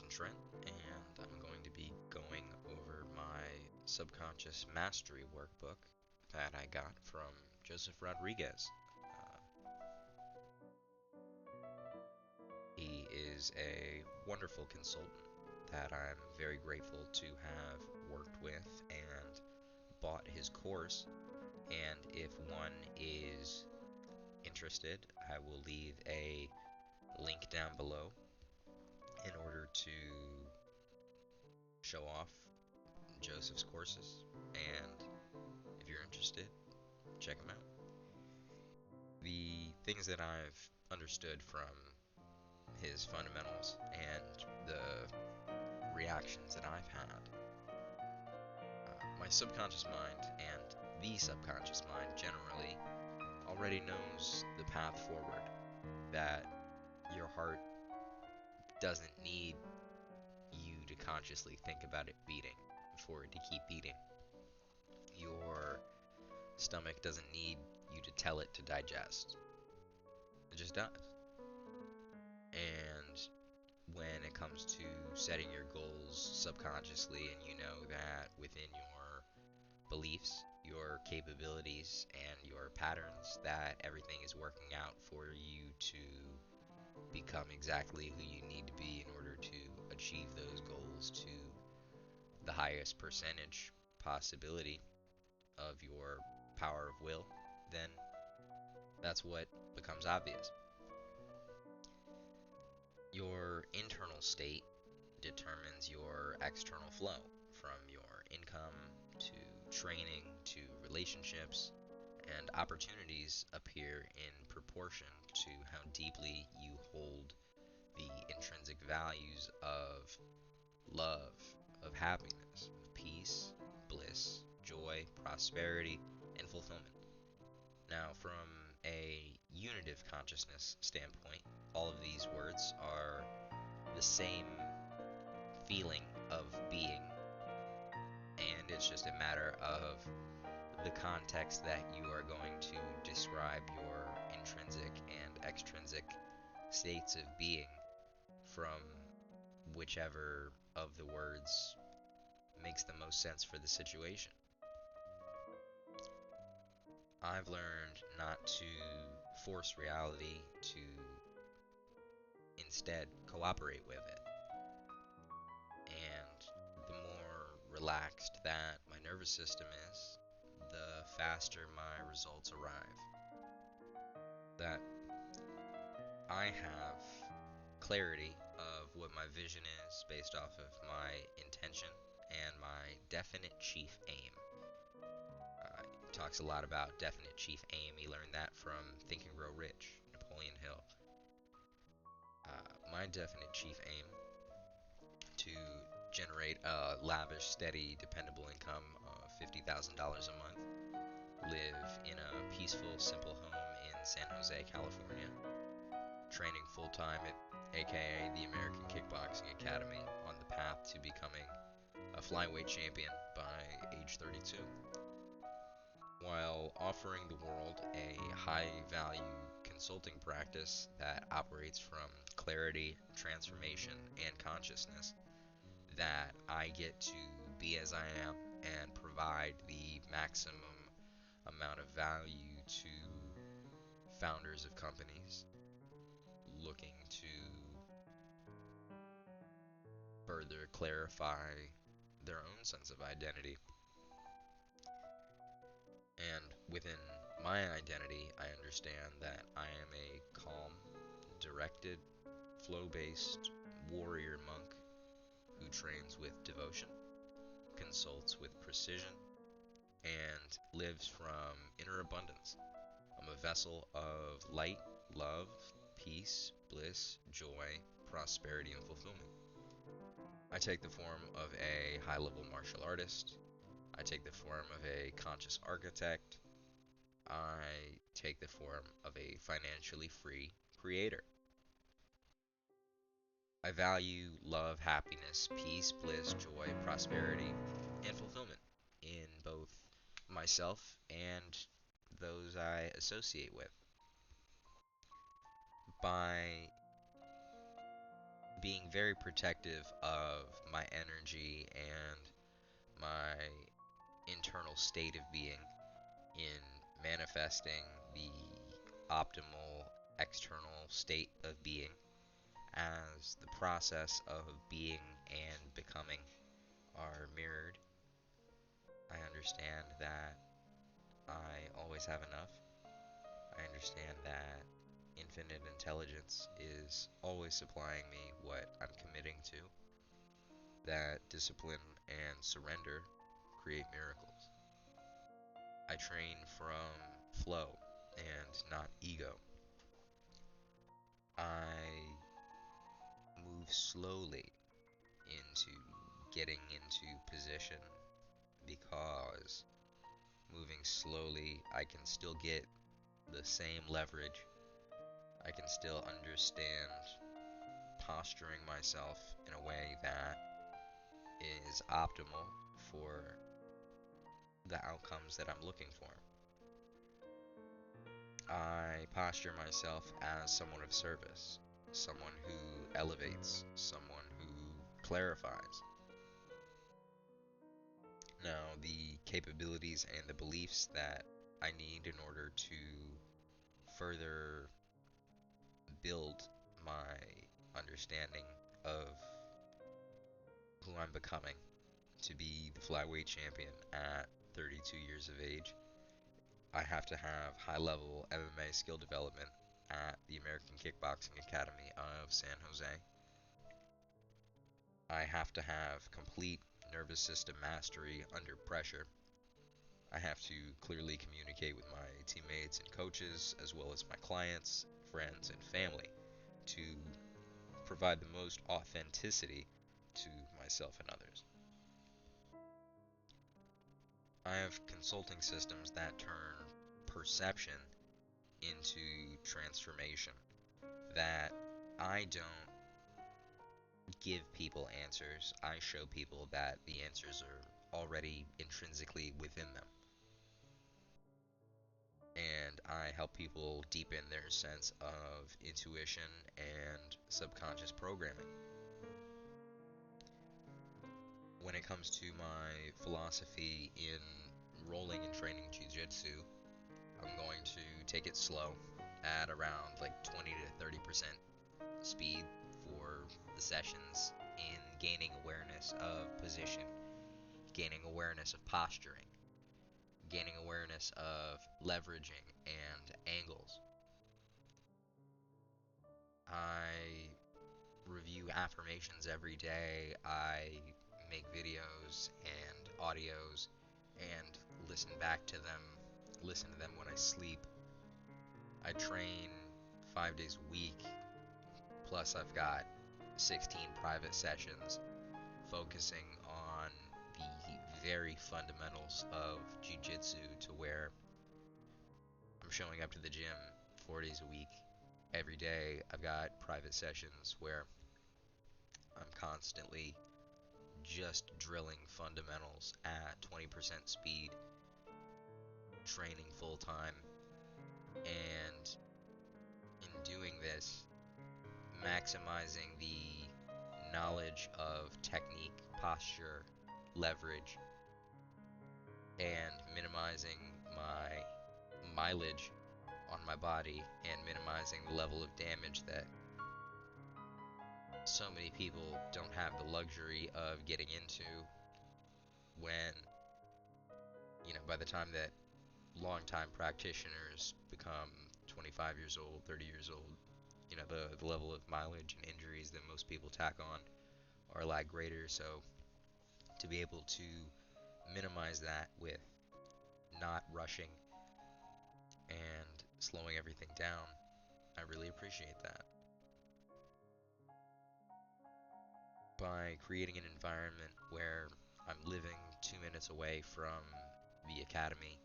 Justin Trent, and I'm going to be going over my subconscious mastery workbook that I got from Joseph Rodriguez. He is a wonderful consultant that I'm very grateful to have worked with and bought his course. And if one is interested, I will leave a link down below in order to show off Joseph's courses. And if you're interested, check them out. The things that I've understood from his fundamentals and the reactions that I've had, my subconscious mind and the subconscious mind generally already knows the path forward, that your heart doesn't need you to consciously think about it beating for it to keep beating. Your stomach doesn't need you to tell it to digest. It just does. And when it comes to setting your goals subconsciously, and you know that within your beliefs, your capabilities, and your patterns, that everything is working out for you to become exactly who you need to be in order to achieve those goals to the highest percentage possibility of your power of will, then that's what becomes obvious. Your internal state determines your external flow, from your income to training to relationships, and opportunities appear in proportion to how deeply you hold the intrinsic values of love, of happiness, of peace, bliss, joy, prosperity, and fulfillment. Now, from a unitive consciousness standpoint, all of these words are the same feeling of being, and it's just a matter of the context that you are going to describe your intrinsic and extrinsic states of being from, whichever of the words makes the most sense for the situation. I've learned not to force reality, to instead cooperate with it. And the more relaxed that my nervous system is, the faster my results arrive. That I have clarity of what my vision is based off of my intention and my definite chief aim. He talks a lot about definite chief aim. He learned that from Think and Grow Rich, Napoleon Hill. My definite chief aim to generate a lavish, steady, dependable income of $50,000 a month, live in a peaceful, simple home in San Jose, California, training full-time at AKA the American Kickboxing Academy, on the path to becoming a flyweight champion by age 32, while offering the world a high-value consulting practice that operates from clarity, transformation, and consciousness, that I get to be as I am and provide the maximum amount of value to founders of companies looking to further clarify their own sense of identity. And within my identity, I understand that I am a calm, directed, flow-based warrior monk who trains with devotion, consults with precision, and lives from inner abundance. I'm a vessel of light, love, peace, bliss, joy, prosperity, and fulfillment. I take the form of a high-level martial artist. I take the form of a conscious architect. I take the form of a financially free creator. I value love, happiness, peace, bliss, joy, prosperity, and fulfillment in both myself and those I associate with. By being very protective of my energy and my internal state of being in manifesting the optimal external state of being as the process of being and becoming are mirrored. I understand that I always have enough. I understand that infinite intelligence is always supplying me what I'm committing to, that discipline and surrender create miracles. I train from flow and not ego. I move slowly into getting into position because moving slowly, I can still get the same leverage. I can still understand posturing myself in a way that is optimal for the outcomes that I'm looking for. I posture myself as someone of service, someone who elevates, someone who clarifies. Now, the capabilities and the beliefs that I need in order to further build my understanding of who I'm becoming to be the flyweight champion at 32 years of age, I have to have high level MMA skill development at the American Kickboxing Academy of San Jose. I have to have complete nervous system mastery under pressure. I have to clearly communicate with my teammates and coaches, as well as my clients, friends, and family, to provide the most authenticity to myself and others. I have consulting systems that turn perception into transformation, that I don't give people answers, I show people that the answers are already intrinsically within them. And I help people deepen their sense of intuition and subconscious programming. When it comes to my philosophy in rolling and training jiu-jitsu, I'm going to take it slow at around like 20 to 30% speed for the sessions, in gaining awareness of position, gaining awareness of posturing, gaining awareness of leveraging and angles. I review affirmations every day. I make videos and audios and listen back to them, listen to them when I sleep. I train 5 days a week, plus I've got 16 private sessions focusing on the very fundamentals of jiu-jitsu, to where I'm showing up to the gym 4 days a week. Every day I've got private sessions where I'm constantly just drilling fundamentals at 20% speed, training full time, and in doing this, maximizing the knowledge of technique, posture, leverage, and minimizing my mileage on my body and minimizing the level of damage that so many people don't have the luxury of getting into when, by the time that longtime practitioners become 25 years old, 30 years old, the level of mileage and injuries that most people tack on are a lot greater. So to be able to minimize that with not rushing and slowing everything down, I really appreciate that. By creating an environment where I'm living 2 minutes away from the academy,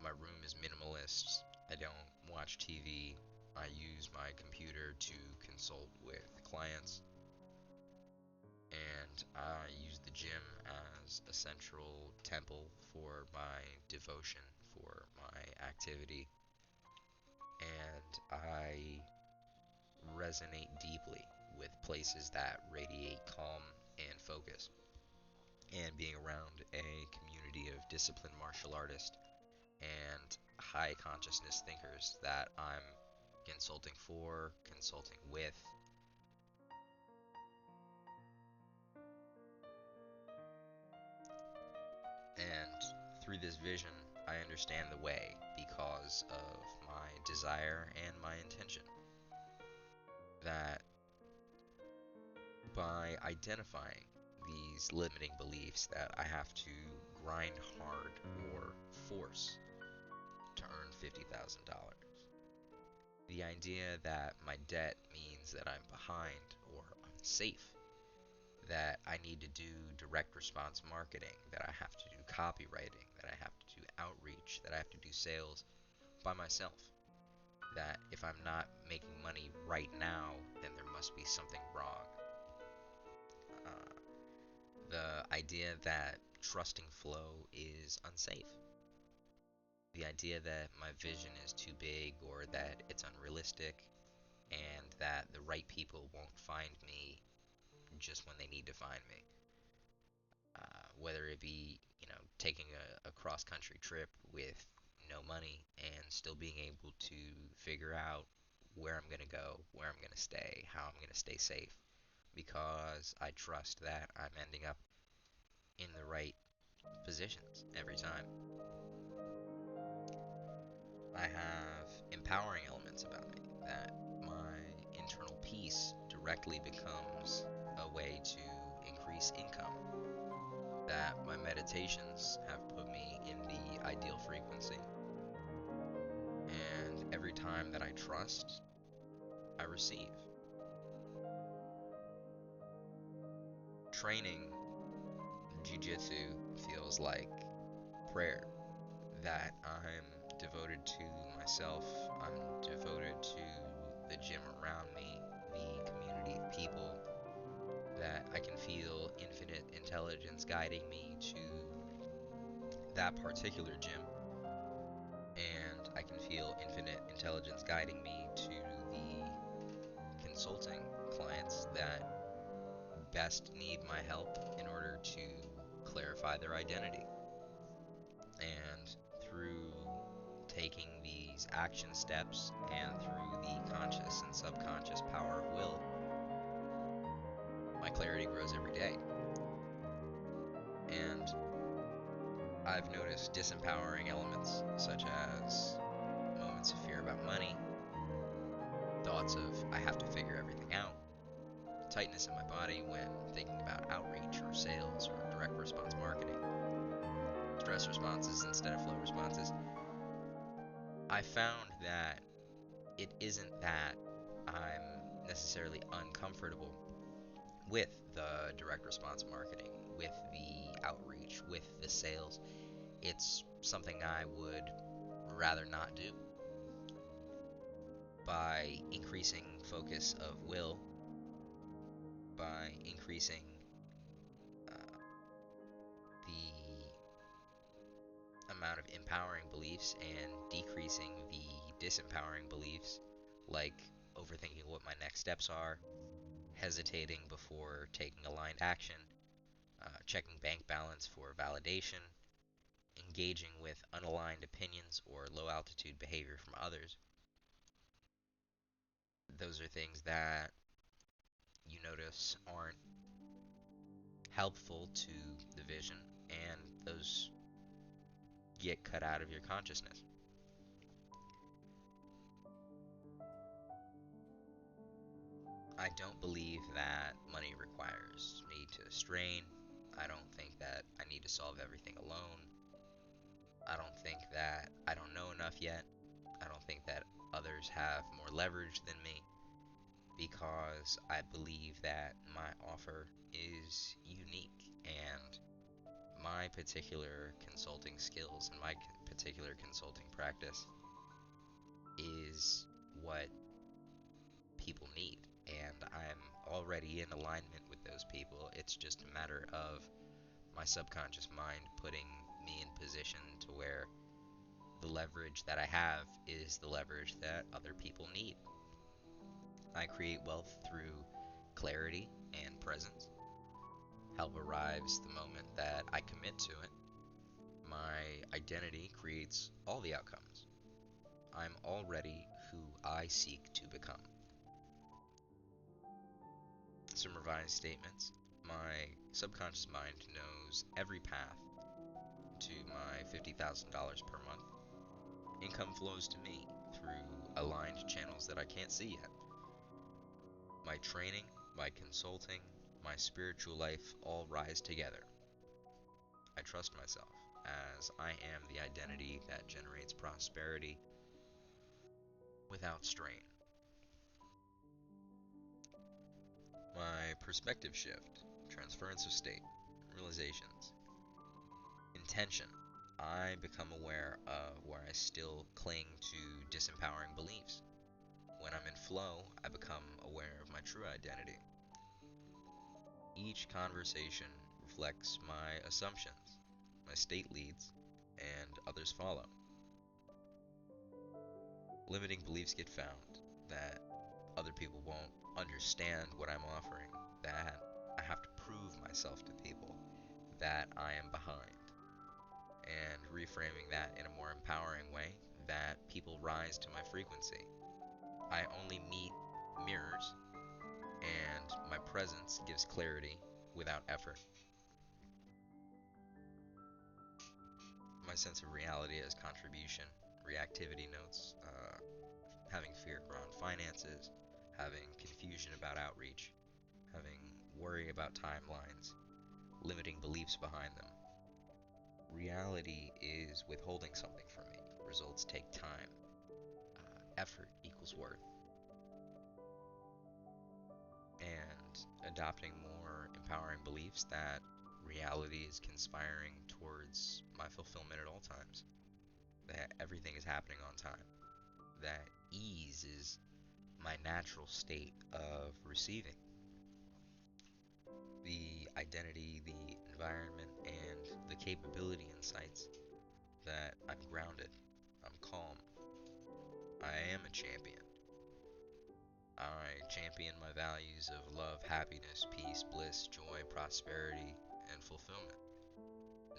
my room is minimalist, I don't watch TV, I use my computer to consult with clients, and I use the gym as a central temple for my devotion, for my activity, and I resonate deeply with places that radiate calm and focus, and being around a community of disciplined martial artists and high consciousness thinkers that I'm consulting for, consulting with. And through this vision, I understand the way because of my desire and my intention. That by identifying these limiting beliefs that I have to grind hard or force to earn $50,000, the idea that my debt means that I'm behind or unsafe, that I need to do direct response marketing, that I have to do copywriting, that I have to do outreach, that I have to do sales by myself, that if I'm not making money right now, then there must be something wrong. The idea that trusting flow is unsafe. The idea that my vision is too big or that it's unrealistic and that the right people won't find me just when they need to find me. Whether it be, taking a cross-country trip with no money and still being able to figure out where I'm going to go, where I'm going to stay, how I'm going to stay safe, because I trust that I'm ending up in the right positions every time. I have empowering elements about me, that my internal peace directly becomes a way to increase income, that my meditations have put me in the ideal frequency, and every time that I trust, I receive. Training jiu-jitsu feels like prayer, that I'm devoted to myself, I'm devoted to the gym around me, the community of people, that I can feel infinite intelligence guiding me to that particular gym, and I can feel infinite intelligence guiding me to the consulting clients that best need my help in order to clarify their identity. And through taking these action steps and through the conscious and subconscious power of will, my clarity grows every day. And I've noticed disempowering elements such as moments of fear about money, thoughts of I have to figure everything out, tightness in my body when thinking about outreach or sales or direct response marketing, stress responses instead of flow responses. I found that it isn't that I'm necessarily uncomfortable with the direct response marketing, with the outreach, with the sales. It's something I would rather not do. By increasing focus of will, by increasing the amount of empowering beliefs and decreasing the disempowering beliefs, like overthinking what my next steps are, hesitating before taking aligned action, checking bank balance for validation, engaging with unaligned opinions or low altitude behavior from others. Those are things that you notice aren't helpful to the vision, and those get cut out of your consciousness. I don't believe that money requires me to strain. I don't think that I need to solve everything alone. I don't think that I don't know enough yet. I don't think that others have more leverage than me, because I believe that my offer is unique, and my particular consulting skills and my particular consulting practice is what people need, and I'm already in alignment with those people. It's just a matter of my subconscious mind putting me in position to where the leverage that I have is the leverage that other people need. I create wealth through clarity and presence. Help arrives the moment that I commit to it. My identity creates all the outcomes. I'm already who I seek to become. Some revised statements. My subconscious mind knows every path to my $50,000 per month. Income flows to me through aligned channels that I can't see yet. My training, my consulting, my spiritual life all rise together. I trust myself as I am the identity that generates prosperity without strain. My perspective shift, transference of state, realizations, intention. I become aware of where I still cling to disempowering beliefs. When I'm in flow, I become aware of my true identity. Each conversation reflects my assumptions. My state leads, and others follow. Limiting beliefs get found that other people won't understand what I'm offering, that I have to prove myself to people, that I am behind. And reframing that in a more empowering way, that people rise to my frequency. I only meet mirrors, and my presence gives clarity without effort. My sense of reality as contribution, reactivity notes, having fear around finances, having confusion about outreach, having worry about timelines, limiting beliefs behind them. Reality is withholding something from me. Results take time. Effort equals worth. And adopting more empowering beliefs that reality is conspiring towards my fulfillment at all times. That everything is happening on time. That ease is my natural state of receiving. The identity, the environment, and the capability insights that I'm grounded, I'm calm, I am a champion. I champion my values of love, happiness, peace, bliss, joy, prosperity, and fulfillment.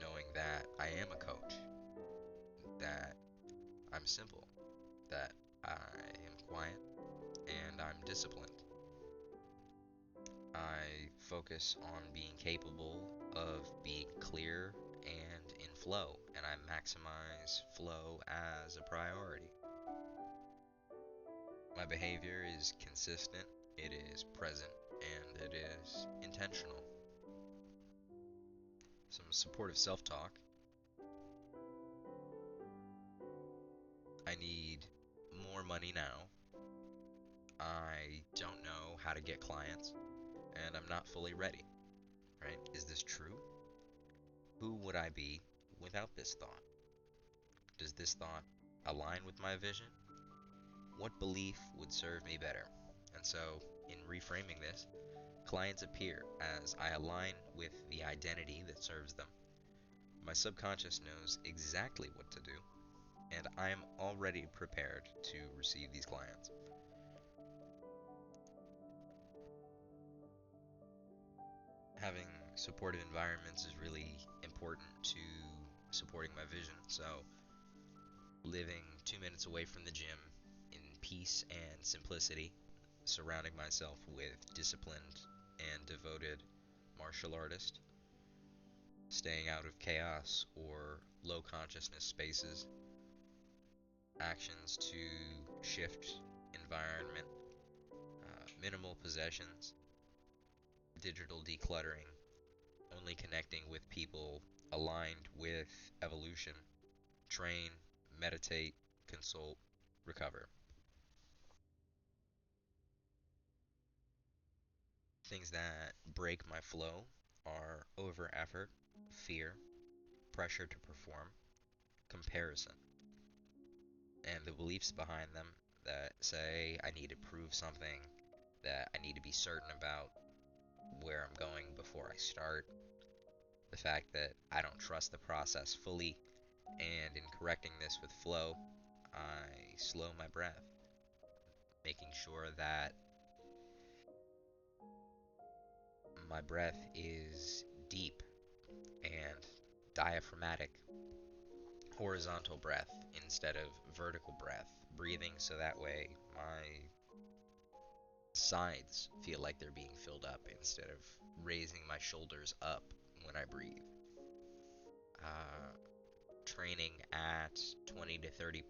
Knowing that I am a coach, that I'm simple, that I am quiet, and I'm disciplined. I focus on being capable of being clear and in flow, and I maximize flow as a priority. My behavior is consistent, it is present, and it is intentional. Some supportive self-talk. I need more money now. I don't know how to get clients, and I'm not fully ready. Right? Is this true? Who would I be without this thought? Does this thought align with my vision? What belief would serve me better? And so, in reframing this, clients appear as I align with the identity that serves them. My subconscious knows exactly what to do, and I am already prepared to receive these clients. Having supportive environments is really important to supporting my vision. So, living 2 minutes away from the gym in peace and simplicity, surrounding myself with disciplined and devoted martial artists, staying out of chaos or low consciousness spaces, actions to shift environment, minimal possessions, digital decluttering, only connecting with people aligned with evolution, train, meditate, consult, recover. Things that break my flow are over effort, fear, pressure to perform, comparison, and the beliefs behind them that say I need to prove something, that I need to be certain about where I'm going before I start, the fact that I don't trust the process fully, and in correcting this with flow, I slow my breath, making sure that My breath is deep and diaphragmatic, horizontal breath instead of vertical breath, breathing so that way my sides feel like they're being filled up instead of raising my shoulders up when I breathe. Uh, Training at 20 to 30%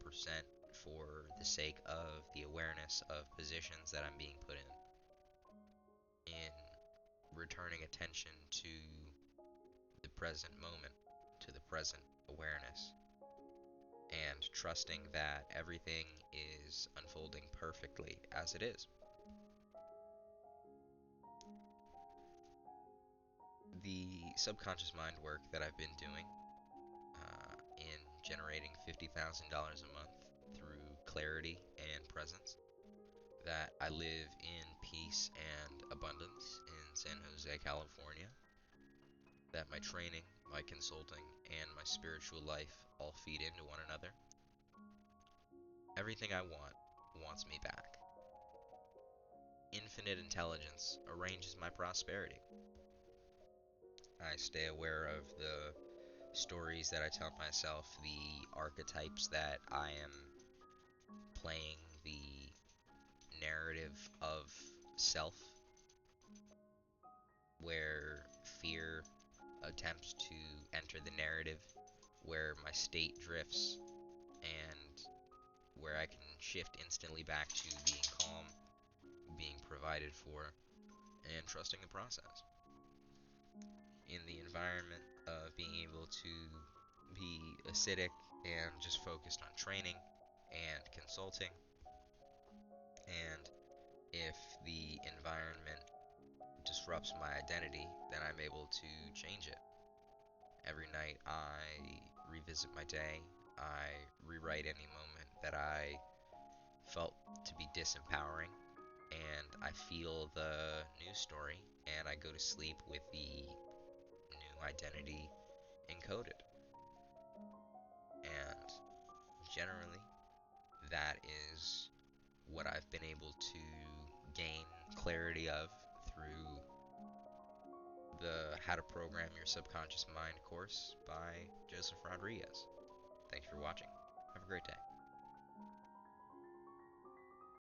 for the sake of the awareness of positions that I'm being put in returning attention to the present moment, to the present awareness, and trusting that everything is unfolding perfectly as it is. The subconscious mind work that I've been doing in generating $50,000 a month through clarity and presence, that I live in peace and abundance in San Jose, California, that my training, my consulting, and my spiritual life all feed into one another. Everything I want wants me back. Infinite intelligence arranges my prosperity. I stay aware of the stories that I tell myself, the archetypes that I am playing, the narrative of self, where fear attempts to enter the narrative, where my state drifts, and where I can shift instantly back to being calm, being provided for, and trusting the process. In the environment of being able to be acidic and just focused on training and consulting, and if the environment disrupts my identity, then I'm able to change it. Every night I revisit my day, I rewrite any moment that I felt to be disempowering, and I feel the new story, and I go to sleep with the new identity encoded. And generally, that is what I've been able to gain clarity of through the How to Program Your Subconscious Mind course by Joseph Rodriguez. Thanks for watching. Have a great day.